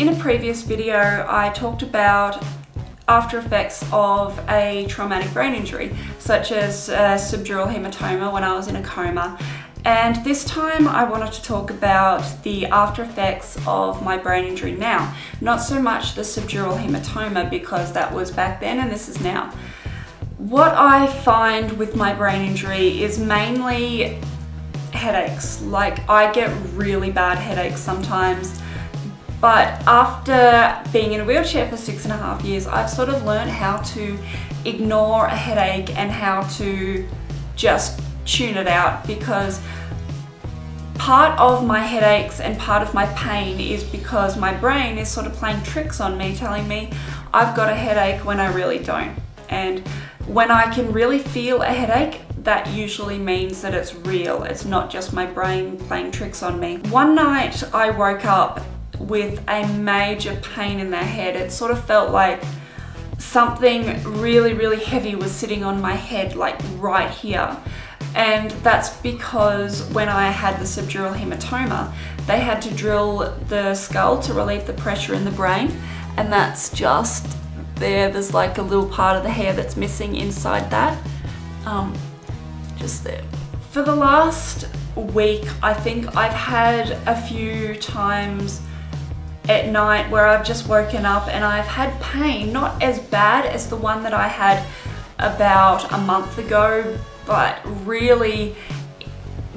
In a previous video, I talked about after effects of a traumatic brain injury, such as subdural hematoma when I was in a coma. And this time I wanted to talk about the after effects of my brain injury now. Not so much the subdural hematoma, because that was back then and this is now. What I find with my brain injury is mainly headaches. Like, I get really bad headaches sometimes. But after being in a wheelchair for 6.5 years, I've sort of learned how to ignore a headache and how to just tune it out, because part of my headaches and part of my pain is because my brain is sort of playing tricks on me, telling me I've got a headache when I really don't. And when I can really feel a headache, that usually means that it's real. It's not just my brain playing tricks on me. One night I woke up with a major pain in the head. It sort of felt like something really, really heavy was sitting on my head, like right here. And that's because when I had the subdural hematoma, they had to drill the skull to relieve the pressure in the brain. And that's just there. There's like a little part of the hair that's missing inside that. Just there. For the last week, I think I've had a few times at night where I've just woken up and I've had pain, not as bad as the one that I had about a month ago, but really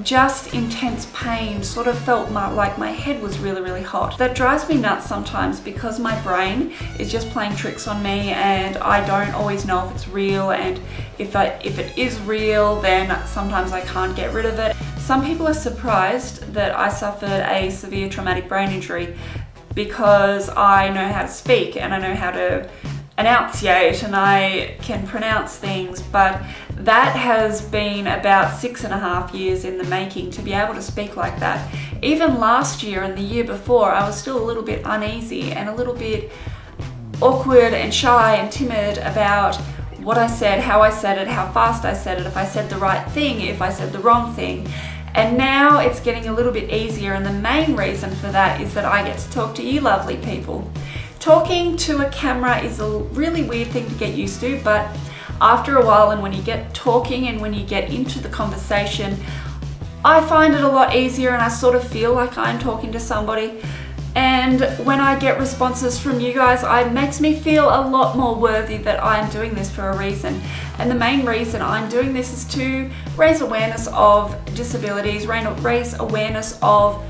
just intense pain. Sort of felt like my head was really, really hot. That drives me nuts sometimes, because my brain is just playing tricks on me and I don't always know if it's real, and if it is real, then sometimes I can't get rid of it. Some people are surprised that I suffered a severe traumatic brain injury, because I know how to speak and I know how to enunciate and I can pronounce things, but that has been about 6.5 years in the making to be able to speak like that. Even last year and the year before, I was still a little bit uneasy and a little bit awkward and shy and timid about what I said, how I said it, how fast I said it, if I said the right thing, if I said the wrong thing. And now it's getting a little bit easier, and the main reason for that is that I get to talk to you lovely people. Talking to a camera is a really weird thing to get used to, but after a while, and when you get talking and when you get into the conversation, I find it a lot easier and I sort of feel like I'm talking to somebody. And when I get responses from you guys, it makes me feel a lot more worthy that I'm doing this for a reason. And the main reason I'm doing this is to raise awareness of disabilities, raise awareness of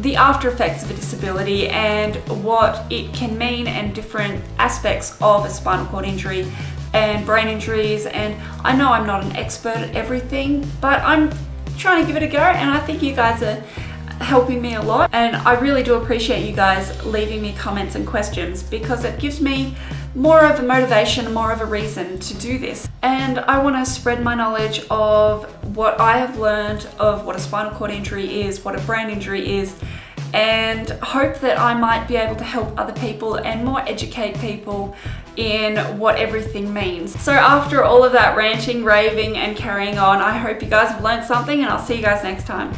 the after effects of a disability and what it can mean, and different aspects of a spinal cord injury and brain injuries. And I know I'm not an expert at everything, but I'm trying to give it a go, and I think you guys are helping me a lot, and I really do appreciate you guys leaving me comments and questions, because it gives me more of a motivation, more of a reason to do this. And I want to spread my knowledge of what I have learned of what a spinal cord injury is, what a brain injury is, and hope that I might be able to help other people and more educate people in what everything means. So after all of that ranting, raving and carrying on, I hope you guys have learned something, and I'll see you guys next time.